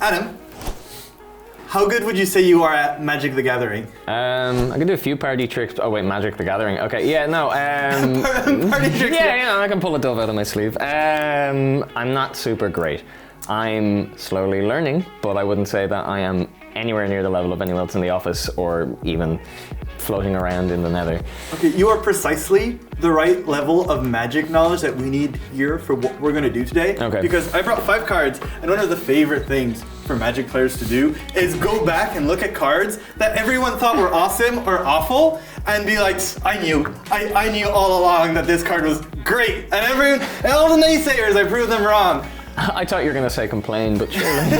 Adam, how good would you say you are at Magic the Gathering? I can do a few party tricks. Oh wait, Magic the Gathering. Okay, yeah, no. Party tricks? Yeah, I can pull a dove out of my sleeve. I'm not super great. I'm slowly learning, but I wouldn't say that I am anywhere near the level of anyone else in the office or even floating around in the nether. Okay, you are precisely the right level of Magic knowledge that we need here for what we're going to do today. Okay. Because I brought 5 cards, and one of the favorite things for Magic players to do is go back and look at cards that everyone thought were awesome or awful, and be like, I knew all along that this card was great, and all the naysayers, I proved them wrong. I thought you were going to say complain, but surely.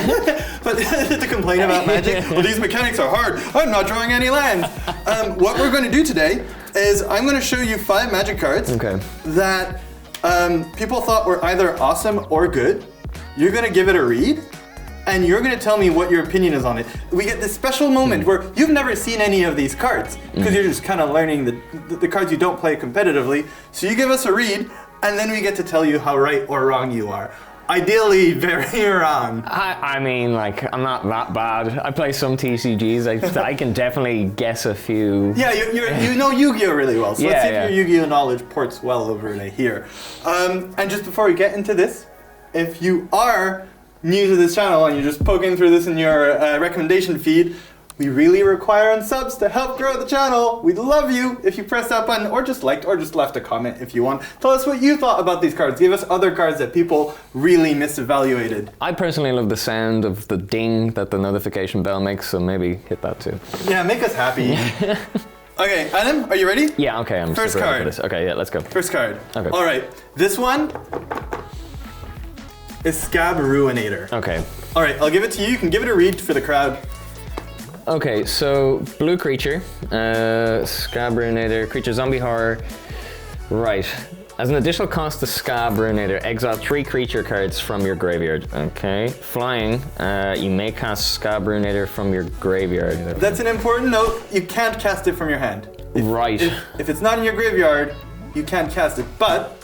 But to complain about Magic, well, these mechanics are hard. I'm not drawing any lands. What we're going to do today is I'm going to show you 5 Magic cards that people thought were either awesome or good. You're going to give it a read, and you're going to tell me what your opinion is on it. We get this special moment where you've never seen any of these cards because you're just kind of learning the cards you don't play competitively. So you give us a read, and then we get to tell you how right or wrong you are. Ideally, very wrong. I mean, like, I'm not that bad. I play some TCGs. I can definitely guess a few. Yeah, you know Yu-Gi-Oh! Really well, so let's see if your Yu-Gi-Oh! Knowledge ports well over to here. And just before we get into this, if you are new to this channel and you're just poking through this in your recommendation feed, we really require unsubs to help grow the channel. We'd love you if you press that button or just liked or just left a comment if you want. Tell us what you thought about these cards. Give us other cards that people really misevaluated. I personally love the sound of the ding that the notification bell makes, so maybe hit that too. Yeah, make us happy. Okay, Adam, are you ready? Yeah, okay, I'm First super ready card. for this. Okay, yeah, let's go. First card. Okay. All right, this one is Scab Ruinator. Okay. All right, I'll give it to you. You can give it a read for the crowd. Okay, so blue creature, Scab Ruinator, creature zombie horror. Right. As an additional cost to Scab Ruinator, exile 3 creature cards from your graveyard. Okay. Flying, you may cast Scab Ruinator from your graveyard. That's an important note. You can't cast it from your hand. Right. If it's not in your graveyard, you can't cast it. But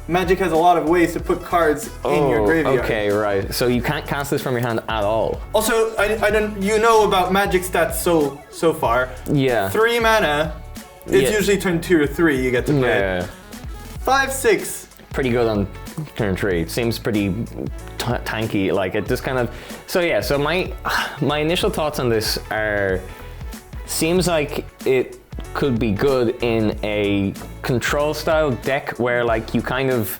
Magic has a lot of ways to put cards in your graveyard. Okay, right. So you can't cast this from your hand at all. Also, I don't. You know about Magic stats so far. Yeah. 3 mana. It's usually turn 2 or 3. You get to play. Yeah. 5, 6. Pretty good on turn 3. Seems pretty tanky. Like it just kind of. So yeah. So my initial thoughts on this are, seems like it could be good in a control style deck where like you kind of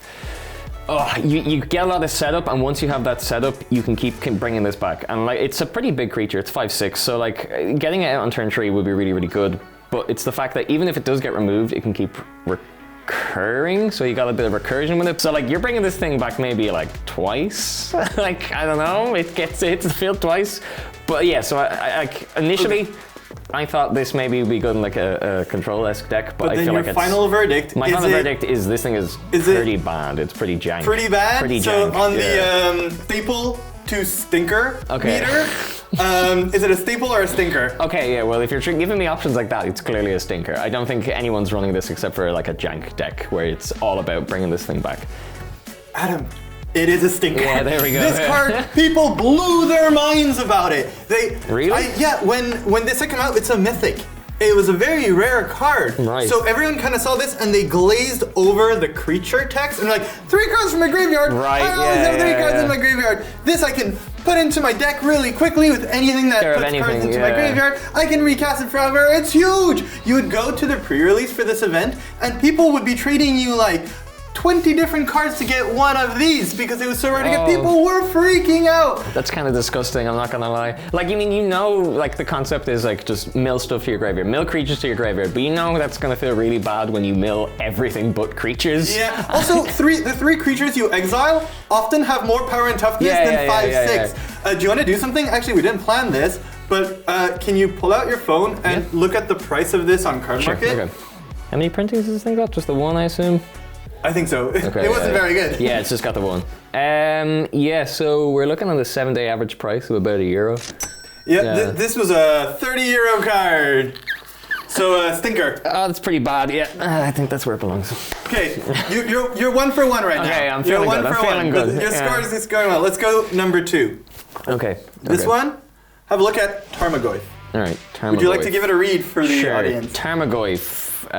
you get a lot of setup, and once you have that setup you can keep bringing this back, and like it's a pretty big creature. It's 5/6, so like getting it out on turn 3 would be really, really good, but it's the fact that even if it does get removed, it can keep recurring, so you got a bit of recursion with it. So like you're bringing this thing back maybe like twice. Like I don't know, it hits the field twice, but yeah. So I like initially I thought this maybe would be good in like a control-esque deck, but I feel like it's... My final verdict is this thing is pretty bad. It's pretty jank. Pretty bad? Pretty so jank, on the staple to stinker meter, is it a staple or a stinker? Okay, yeah, well if you're giving me options like that, it's clearly a stinker. I don't think anyone's running this except for like a jank deck where it's all about bringing this thing back. Adam, it is a stinker. Yeah, there we go. This card, people blew their minds about it. Really? Yeah, when this had come out, it's a mythic. It was a very rare card. Right. So everyone kind of saw this and they glazed over the creature text and like, 3 cards from my graveyard. Right, I always have 3 cards in my graveyard. This I can put into my deck really quickly with anything that puts cards into my graveyard. I can recast it forever. It's huge. You would go to the pre-release for this event and people would be trading you like 20 different cards to get one of these because it was so rare to get. People were freaking out. That's kind of disgusting, I'm not gonna lie. Like, you mean, you know, like the concept is like just mill stuff to your graveyard, mill creatures to your graveyard, but you know that's gonna feel really bad when you mill everything but creatures. Yeah, also the 3 creatures you exile often have more power and toughness than 5/6. Do you wanna do something? Actually, we didn't plan this, but can you pull out your phone and look at the price of this on Cardmarket? Sure, okay. How many printings does this thing got? Just the one, I assume? I think so. Okay, it wasn't very good. Yeah, it's just got the one. Yeah, so we're looking at the 7-day average price of about €1. Yeah, this was a €30 card. So stinker. Oh, that's pretty bad. Yeah, I think that's where it belongs. Okay, you're 1 for 1 right now. Okay, I'm feeling good. I'm feeling good. Your score is going well. Let's go number 2. Okay. This one, have a look at Tarmogoyf. All right, Tarmogoyf. Would you like to give it a read for the sure. audience? Tarmogoyf.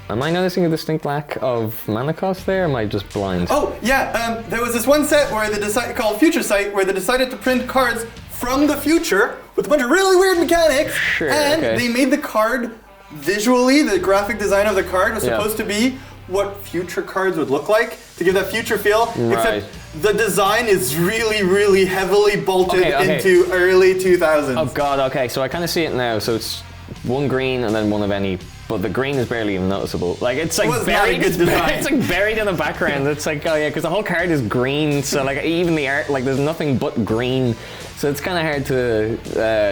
Am I noticing a distinct lack of mana cost there, or am I just blind? Oh, yeah, there was this one set where called Future Sight, where they decided to print cards from the future with a bunch of really weird mechanics, sure, and they made the card visually, the graphic design of the card was supposed to be what future cards would look like, to give that future feel, except the design is really, really heavily bolted into early 2000s. Oh god, okay, so I kind of see it now, so it's one green and then one of any, but the green is barely even noticeable. Like, it's like buried, it's like buried in the background. It's like, oh yeah, because the whole card is green, so like even the art, like there's nothing but green. So it's kind of hard to,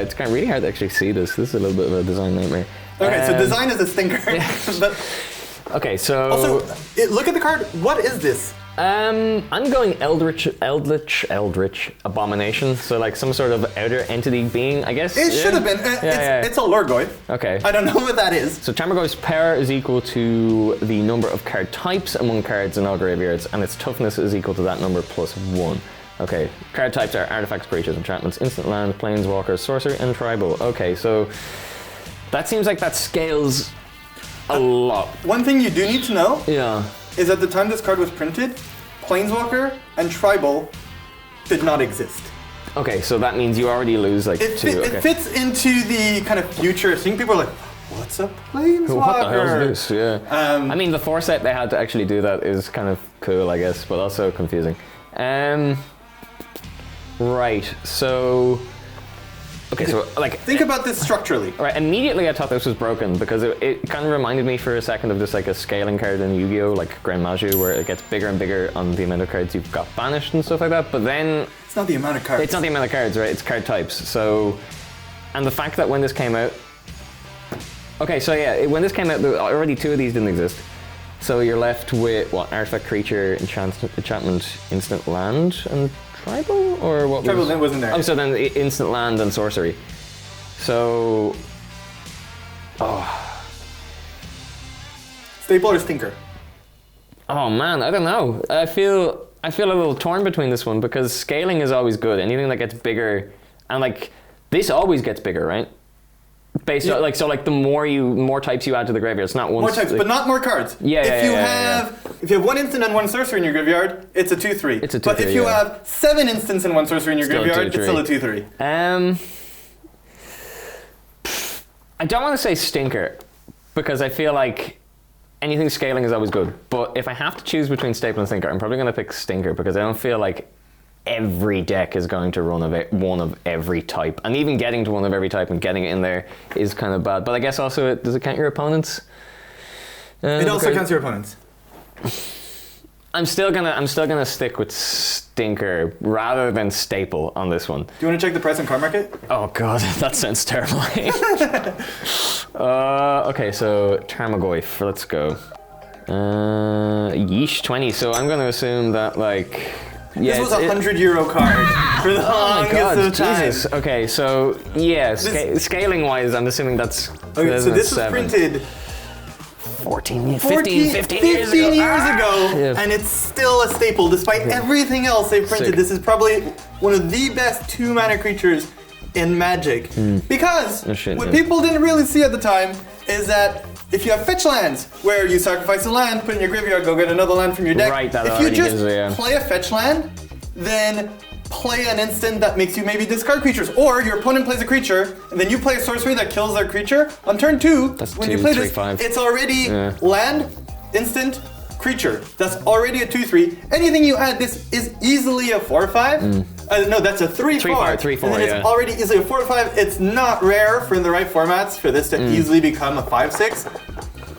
it's kind of really hard to actually see this. This is a little bit of a design nightmare. Okay, so design is a stinker. But okay, so... Also, look at the card. What is this? I'm going Eldritch Abomination. So like some sort of outer entity being, I guess. It should have been. It's a Lorgoyf. Okay. I don't know what that is. So Tarmogoyf's power is equal to the number of card types among cards in all graveyards, and its toughness is equal to that number plus 1. Okay, card types are artifacts, creatures, enchantments, instant land, planeswalkers, sorcery, and tribal. Okay, so that seems like that scales a lot. One thing you do need to know is at the time this card was printed, Planeswalker and Tribal did not exist. Okay, so that means you already lose like it fits into the kind of future thing. People are like, what's a Planeswalker? What the hell is this? Yeah. I mean, the foresight they had to actually do that is kind of cool, I guess, but also confusing. Right, so... Okay, so like... Think about this structurally. Right, immediately I thought this was broken because it kind of reminded me for a second of just like a scaling card in Yu-Gi-Oh! Like Grand Maju, where it gets bigger and bigger on the amount of cards you've got banished and stuff like that, but then... It's not the amount of cards. It's not the amount of cards, right? It's card types, so... And the fact that when this came out... Okay, so yeah, when this came out, already 2 of these didn't exist. So you're left with, what, artifact, creature, enchantment, instant land, and tribal? Or what? Tribal wasn't there. Oh, so then instant land and sorcery. So... Staple or stinker? Oh man, I don't know. I feel a little torn between this one because scaling is always good. Anything that gets bigger, and like, this always gets bigger, right? Based on, like, so like the more types you add to the graveyard, it's not one. More types, but not more cards. If you have 1 instant and 1 sorcery in your graveyard, it's a 2/3. It's a 2/3. But if you have 7 instants and 1 sorcery in your graveyard, it's still a 2/3. I don't want to say stinker because I feel like anything scaling is always good. But if I have to choose between staple and stinker, I'm probably going to pick stinker because I don't feel like every deck is going to run one of every type, and even getting to one of every type and getting it in there is kind of bad. But I guess also, does it count your opponents? It also counts your opponents. I'm still gonna stick with stinker rather than staple on this one. Do you want to check the price on Cardmarket? Oh god, that sounds terrible. Okay, so Tarmogoyf, let's go. Yeesh 20. So I'm gonna assume that like. This was a €100 card for the longest of time. Jesus. Okay, so yeah, scaling wise, I'm assuming that's. Okay, so this was printed 15 years ago. And it's still a staple despite everything else they've printed. Sick. This is probably one of the best 2-mana creatures in Magic. Because what people didn't really see at the time is that if you have fetch lands, where you sacrifice a land, put it in your graveyard, go get another land from your deck. Right, that if you just play a fetch land, then play an instant that makes you maybe discard creatures, or your opponent plays a creature, and then you play a sorcery that kills their creature. On turn 2, when you play this, it's already land, instant, creature. That's already a 2/3. Anything you add, this is easily a 4/5. No, that's a 3/4. 3/4, and then it's already easily a 4/5. It's not rare for the right formats for this to easily become a 5/6.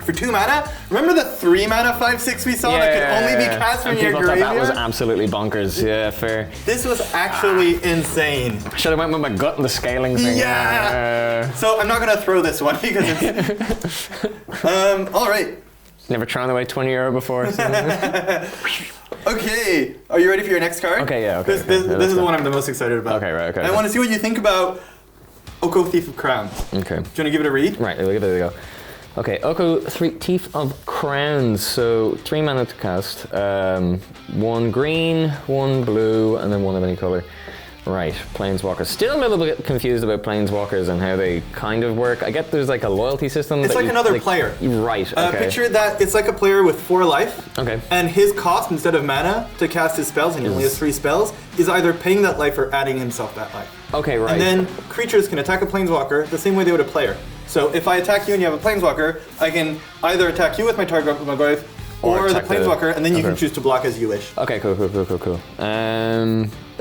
For 2 mana, remember the 3 mana 5/6 we saw that could only be cast from your graveyard? That was absolutely bonkers. Yeah, fair. This was actually insane. Should have went with my gut and the scaling thing. Yeah. So I'm not gonna throw this one because it's. All right. Never thrown away €20 before. So. Okay, are you ready for your next card? Okay, yeah. Okay. This is the one I'm the most excited about. Okay, right. Okay. And I want to see what you think about Oko Thief of Crowns. Okay. Do you want to give it a read? Right. There we go. Okay, Oko, Teeth of Crowns. So 3 mana to cast. 1 green, 1 blue, and then 1 of any color. Right, Planeswalkers. Still a little bit confused about Planeswalkers and how they kind of work. I get there's like a loyalty system. It's like another player. Right, okay. Picture that it's like a player with 4 life. Okay. And his cost, instead of mana to cast his spells, and he only has 3 spells, is either paying that life or adding himself that life. Okay, right. And then creatures can attack a Planeswalker the same way they would a player. So if I attack you and you have a Planeswalker, I can either attack you with my target with my life, or the Planeswalker, and then you can choose to block as you wish. Okay, cool.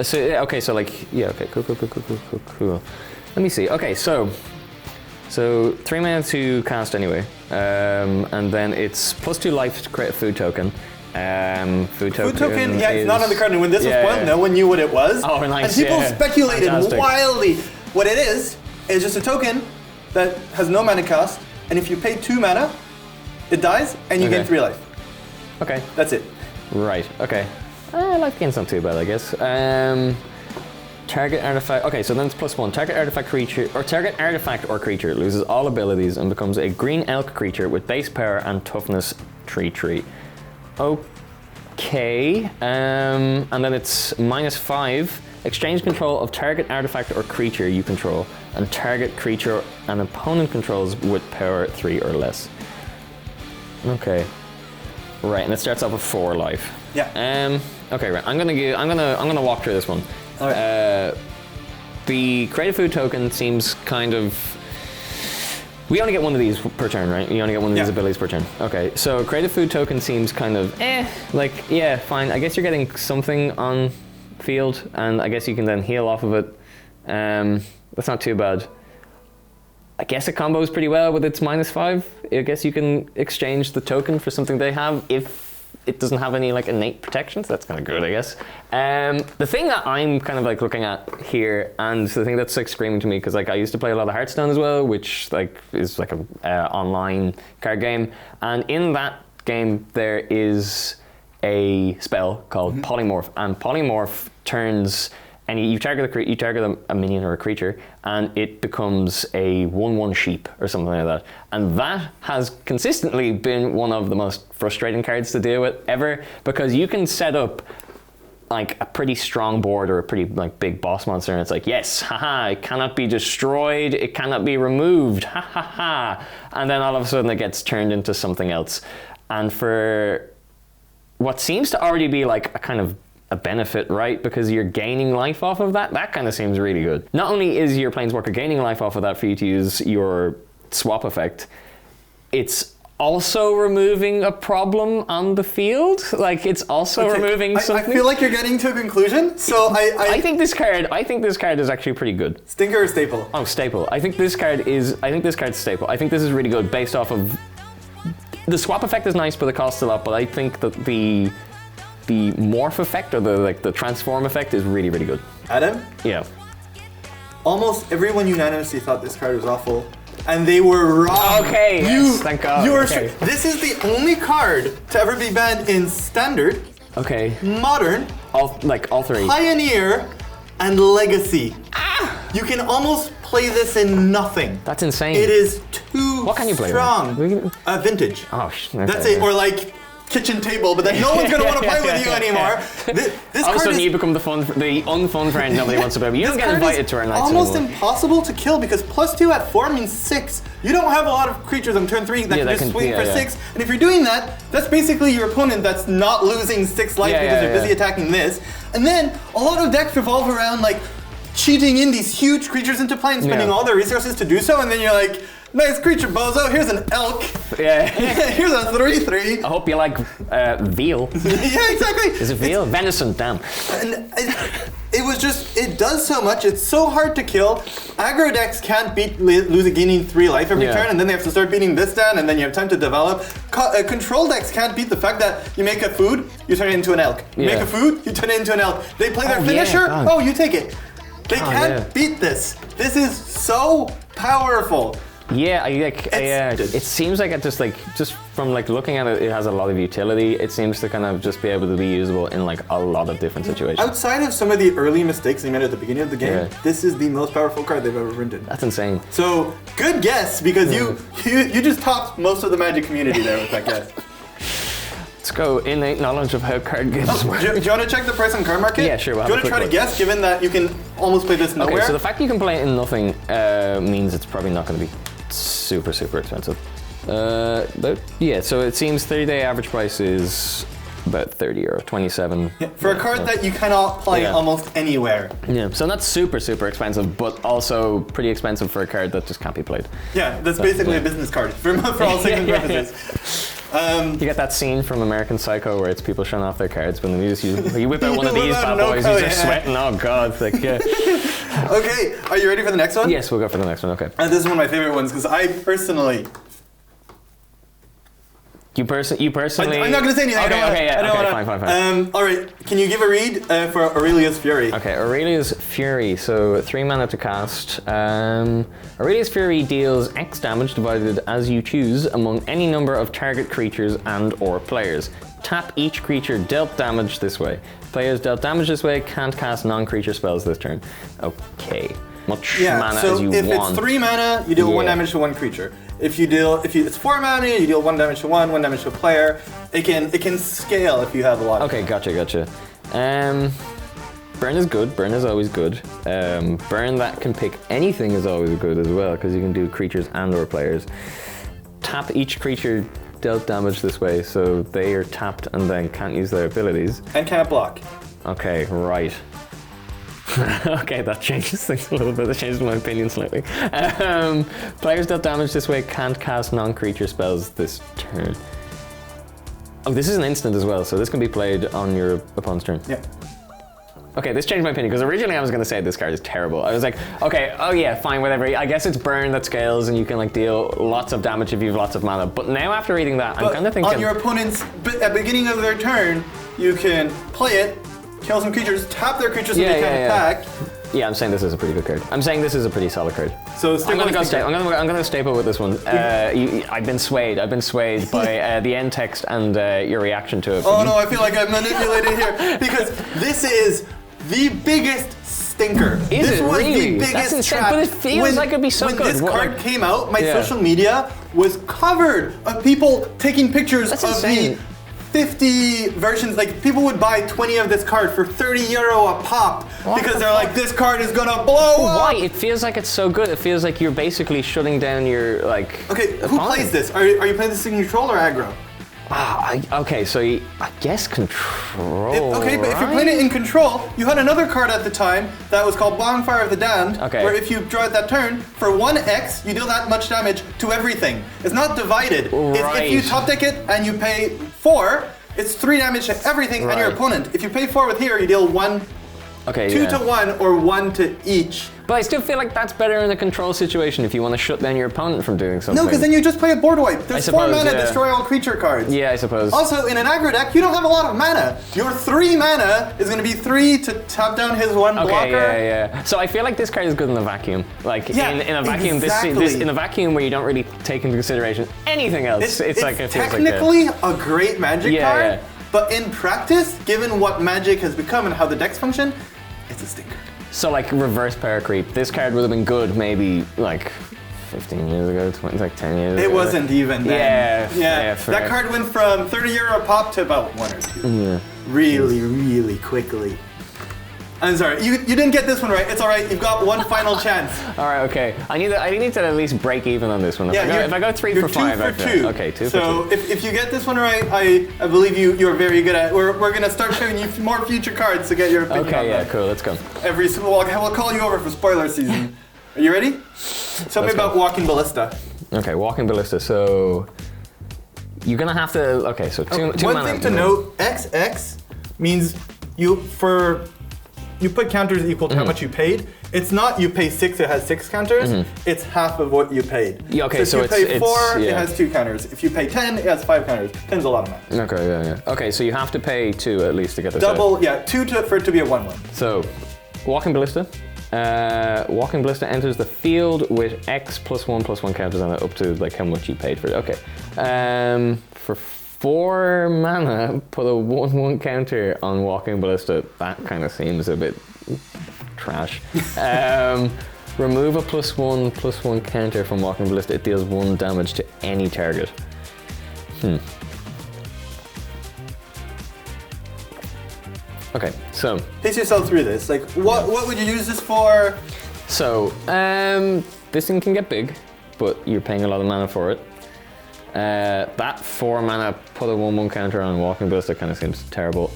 So, okay, so like, yeah, okay, cool. Let me see. Okay, so 3 mana to cast anyway, and then it's +2 life to create a food token. Food token, yeah, it's not on the card. And when this was spoiled, no one knew what it was. Oh, nice. And people speculated wildly. What it is just a token that has no mana cost, and if you pay 2 mana, it dies, and you gain 3 life. Okay. That's it. Right, okay. Life gain's not too bad, I guess. Target artifact. Okay, so then it's +1. Target artifact or creature loses all abilities and becomes a green elk creature with base power and toughness 3/3. Okay. And then it's -5. Exchange control of target artifact or creature you control, and target creature an opponent controls with power 3 or less. Okay. Right, and it starts off with 4 life. Yeah. Okay, right. I'm gonna walk through this one. All right. The creative food token seems kind of. We only get 1 of these per turn, right? You only get 1 of these abilities per turn. Okay, so creative food token seems kind of like, yeah, fine. I guess you're getting something on field, and I guess you can then heal off of it. That's not too bad. I guess it combos pretty well with its -5. I guess you can exchange the token for something they have if it doesn't have any like innate protections. That's kind of good, I guess. The thing that I'm kind of like looking at here, and the thing that's like screaming to me, because like I used to play a lot of Hearthstone as well, which like is like a online card game, and in that game there is a spell called Polymorph, and Polymorph turns. And you target a minion or a creature, and it becomes a 1/1 sheep or something like that. And that has consistently been one of the most frustrating cards to deal with ever, because you can set up like a pretty strong board or a pretty like big boss monster, and it's like, yes, haha, it cannot be destroyed, it cannot be removed, ha ha ha. And then all of a sudden it gets turned into something else. And for what seems to already be like a kind of a benefit, right? Because you're gaining life off of that. That kind of seems really good. Not only is your Planeswalker gaining life off of that for you to use your swap effect, it's also removing a problem on the field. Like it's also removing something. I feel like you're getting to a conclusion. So I think this card is actually pretty good. Stinker or staple? Oh, staple. I think this card's staple. I think this is really good based off of the swap effect is nice, but it costs a lot. But I think that the morph effect or the transform effect is really, really good. Adam? Yeah. Almost everyone unanimously thought this card was awful, and they were wrong. Okay, yes, thank God. You are okay. This is the only card to ever be banned in Standard, Modern, all 3, Pioneer, and Legacy. You can almost play this in nothing. That's insane. It is too what can you play strong. Vintage. Oh, okay. That's it. Or like kitchen table, but then no one's gonna want to play with you anymore. This all of a sudden, you become the unfun friend nobody wants to play with. You don't get invited to our nights almost anymore. Impossible to kill because +2 at 4 means 6. You don't have a lot of creatures on turn 3 that can just swing for 6. And if you're doing that, that's basically your opponent that's not losing 6 life because they're busy attacking this. And then a lot of decks revolve around like cheating in these huge creatures into play and spending all their resources to do so, and then you're like, nice creature, bozo. Here's an elk. Yeah. Here's a 3/3. I hope you like veal. Yeah, exactly. Is it veal? Venison, damn. And it does so much. It's so hard to kill. Aggro decks can't beat gaining 3 life every turn, and then they have to start beating this down, and then you have time to develop. Control decks can't beat the fact that you make a food, you turn it into an elk. You make a food, you turn it into an elk. They play their finisher, you take it. They can't beat this. This is so powerful. Yeah, it seems like it just from like looking at it, it has a lot of utility. It seems to kind of just be able to be usable in like a lot of different situations. Outside of some of the early mistakes they made at the beginning of the game, this is the most powerful card they've ever printed. That's insane. So good guess, because you just topped most of the Magic community there with that guess. Let's go innate knowledge of how card games work. Do you want to check the price on Cardmarket? Yeah, sure. Do you want to try to guess, given that you can almost play this nowhere? Okay, so the fact you can play it in nothing means it's probably not going to be super, super expensive. So it seems 30-day average price is about 30 or 27. Yeah, for a card that you cannot play almost anywhere. Yeah, so not super, super expensive, but also pretty expensive for a card that just can't be played. Yeah, that's basically a business card for all intents and purposes. You get that scene from American Psycho where it's people showing off their cards, but then you whip out one of these bad boys, he's just sweating, oh god. Like, Okay, are you ready for the next one? Yes, we'll go for the next one, okay. And this is one of my favorite ones, because I personally... You personally... I'm not going to say anything. Fine. All right, can you give a read for Aurelia's Fury? Okay, Aurelia's Fury. So 3 mana to cast. Aurelia's Fury deals X damage divided as you choose among any number of target creatures and/or players. Tap each creature dealt damage this way. Players dealt damage this way can't cast non-creature spells this turn. Okay. Much mana as you want. If it's 3 mana, you deal 1 damage to 1 creature. If it's 4 mana, you deal 1 damage to 1 damage to a player. It can scale if you have a lot. Okay, gotcha. Burn is good. Burn is always good. Burn that can pick anything is always good as well, because you can do creatures and/or players. Tap each creature dealt damage this way, so they are tapped and then can't use their abilities. And can't block. Okay, right. Okay, that changes things a little bit. That changes my opinion slightly. Players dealt damage this way can't cast non-creature spells this turn. Oh, this is an instant as well, so this can be played on your opponent's turn. Yeah. Okay, this changed my opinion, because originally I was going to say this card is terrible. I was like, okay, oh yeah, fine, whatever. I guess it's burn that scales and you can like deal lots of damage if you have lots of mana. But now after reading that, I'm kind of thinking... on your opponent's, at the beginning of their turn, you can play it, kill some creatures, tap their creatures so they can't attack. Yeah, I'm saying this is a pretty good card. I'm saying this is a pretty solid card. So I'm gonna staple with this one. I've been swayed by the end text and your reaction to it. Oh no, I feel like I'm manipulated here, because this is the biggest stinker. This was really? the biggest trap. But it feels like it'd be so when good. When this card came out, my social media was covered of people taking pictures of the 50 versions. Like, people would buy 20 of this card for €30 a pop because they're like, this card is gonna blow up. Why? It feels like it's so good. It feels like you're basically shutting down your Okay, who plays this? Are you playing this in control or aggro? Okay, so I guess control. Okay, but if you're playing it in control, you had another card at the time that was called Bonfire of the Damned, where if you draw it that turn, for 1x, you deal that much damage to everything. It's not divided. If you top deck it and you pay 4, it's 3 damage to everything and your opponent. If you pay 4 with here, you deal 1, 2 to 1, or 1 to each. But I still feel like that's better in a control situation if you want to shut down your opponent from doing something. No, because then you just play a board wipe. There's 4 mana, destroy all creature cards. Yeah, I suppose. Also, in an aggro deck, you don't have a lot of mana. Your 3 mana is going to be 3 to tap down his 1 blocker. Yeah. So I feel like this card is good in a vacuum. Like, in a vacuum, this in a vacuum where you don't really take into consideration anything else. It's like it feels technically a great Magic card, but in practice, given what Magic has become and how the decks function, it's a stinker. So like reverse power creep, this card would have been good maybe like 15 years ago, 10 years ago. It wasn't even then. Yeah. That card went from €30 a pop to about 1 or 2. Yeah. Really quickly. I'm sorry, you didn't get this one right. It's all right. You've got one final chance. All right, okay. I need to at least break even on this one. If I go 3 for 5, 2 for 2. Okay, 2 for 2. So if you get this one right, I believe you're very good at. We're gonna start showing you more future cards to get your opinion. Okay, cool. Let's go. We'll call you over for spoiler season. Are you ready? Tell me about Walking Ballista. Okay, Walking Ballista. So you're gonna have to. Okay, so two one mana. Thing to note: XX means you put counters equal to how much you paid. It's not you pay 6, it has 6 counters. It's half of what you paid. Yeah, okay, so if you pay 4, it has 2 counters. If you pay 10, it has 5 counters. 10's a lot of money. Okay, yeah. Okay, so you have to pay 2 at least to get this. Double, 2 for it to be a 1/1. So, Walking Ballista. Walking Ballista enters the field with X +1/+1 counters on it up to like how much you paid for it. Okay. For 4 mana, put a 1/1 counter on Walking Ballista. That kind of seems a bit trash. Remove a +1/+1 counter from Walking Ballista. It deals 1 damage to any target. Okay, so pace yourself through this. Like, what would you use this for? So, this thing can get big, but you're paying a lot of mana for it. That 4 mana, put a 1/1 counter on Walking Ballista kind of seems terrible.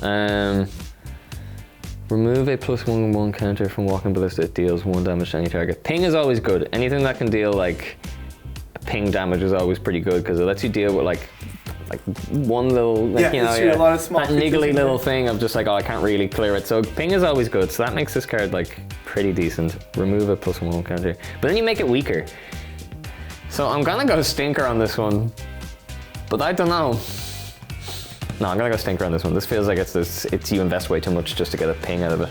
Remove a +1/1 counter from Walking Ballista. It deals 1 damage to any target. Ping is always good. Anything that can deal like ping damage is always pretty good because it lets you deal with like one little, like, you know, a lot of small that niggly little thing of just like, oh, I can't really clear it. So ping is always good. So that makes this card like pretty decent. Remove a +1/1 counter, but then you make it weaker. So I'm gonna go stinker on this one, but I don't know. No, I'm gonna go stinker on this one. This feels like it's you invest way too much just to get a ping out of it.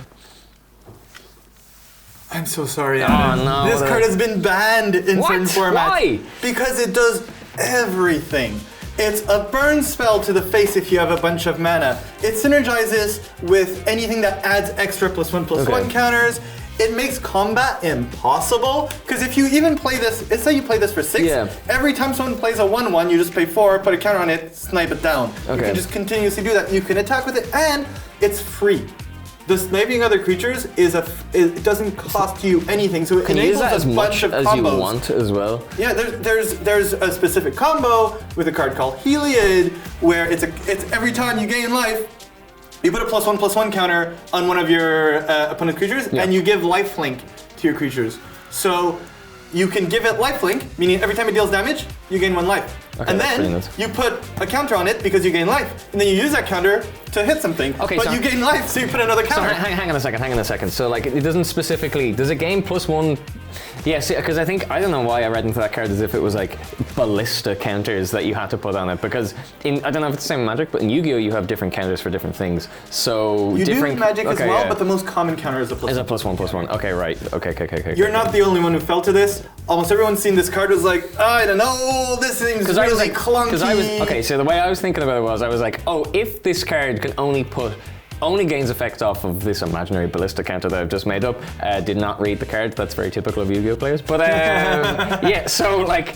I'm so sorry, Adam. Oh no. This card has been banned in certain formats. Why? Because it does everything. It's a burn spell to the face if you have a bunch of mana. It synergizes with anything that adds extra +1/+1 counters. It makes combat impossible, because if you even play this, let's say you play this for 6, every time someone plays a 1/1, you just pay 4, put a counter on it, snipe it down. You can just continuously do that. You can attack with it, and it's free. The sniping other creatures it doesn't cost you anything, so it can enables use that a as bunch much of as combos. you want as well. Yeah, there's a specific combo with a card called Heliod, where it's every time you gain life, you put a +1/+1 counter on one of your opponent's creatures, and you give lifelink to your creatures. So you can give it lifelink, meaning every time it deals damage, you gain 1 life. Okay, and then you put a counter on it because you gain life, and then you use that counter to hit something. Okay, but you gain life, so you put another counter. So hang on a second. So like, it doesn't specifically, does it gain +1? Yeah, because I don't know why I read into that card as if it was like ballista counters that you had to put on it, because I don't know if it's the same in Magic, but in Yu-Gi-Oh! You have different counters for different things. So you different, do Magic as well, but the most common counter is a +1. Is a +1/+1. Okay, right. Okay. You're not the only one who fell to this. Almost everyone's seen this card was like, oh, I don't know, this seems really clunky. Okay, so the way I was thinking about it was, I was like, oh, if this card can only gains effects off of this imaginary ballista counter that I've just made up. Did not read the card. That's very typical of Yu-Gi-Oh! Players. But yeah, so like,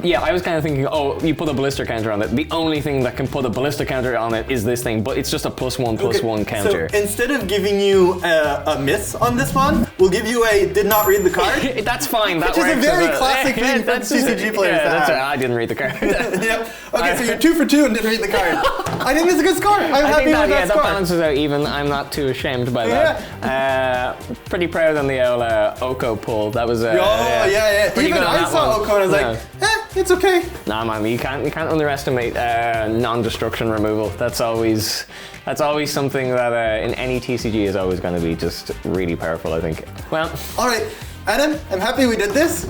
yeah, I was kind of thinking, oh, you put a ballista counter on it. The only thing that can put a ballista counter on it is this thing, but it's just a +1/+1 counter. So instead of giving you a miss on this one, we'll give you a did not read the card. That's fine. That which works. is a very classic thing for TCG players. Yeah, that's I didn't read the card. Yep. Okay, so you're 2 for 2 and didn't read the card. I think it's a good score. I'm happy with that score. That balances out even. I'm not too ashamed by that. Pretty proud on the old Oko pull. That was. Yeah. Even I saw Oko and I was like, it's okay. Nah, man, you can't underestimate non-destruction removal. That's always something that in any TCG is always going to be just really powerful, I think. Well, all right, Adam, I'm happy we did this.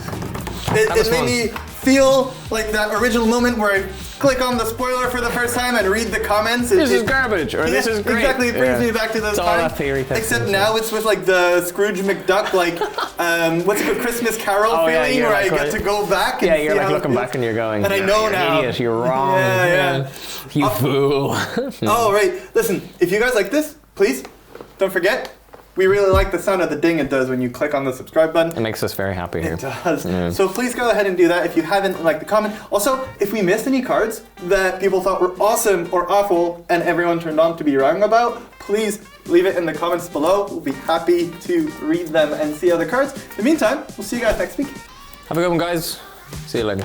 It made me feel like that original moment where I click on the spoiler for the first time and read the comments. This is garbage, or this is great. Exactly, it brings me back to those times. Except now it's with like the Scrooge McDuck, like, what's it called, Christmas Carol feeling, where I get to go back and you're like looking back and you're going, and I know now. Idiot, you're wrong. You fool. Oh, right. Listen, if you guys like this, please, don't forget, we really like the sound of the ding it does when you click on the subscribe button. It makes us very happy here. It does. Yeah. So please go ahead and do that if you haven't liked the comment. Also, if we missed any cards that people thought were awesome or awful and everyone turned on to be wrong about, please leave it in the comments below. We'll be happy to read them and see other cards. In the meantime, we'll see you guys next week. Have a good one, guys. See you later.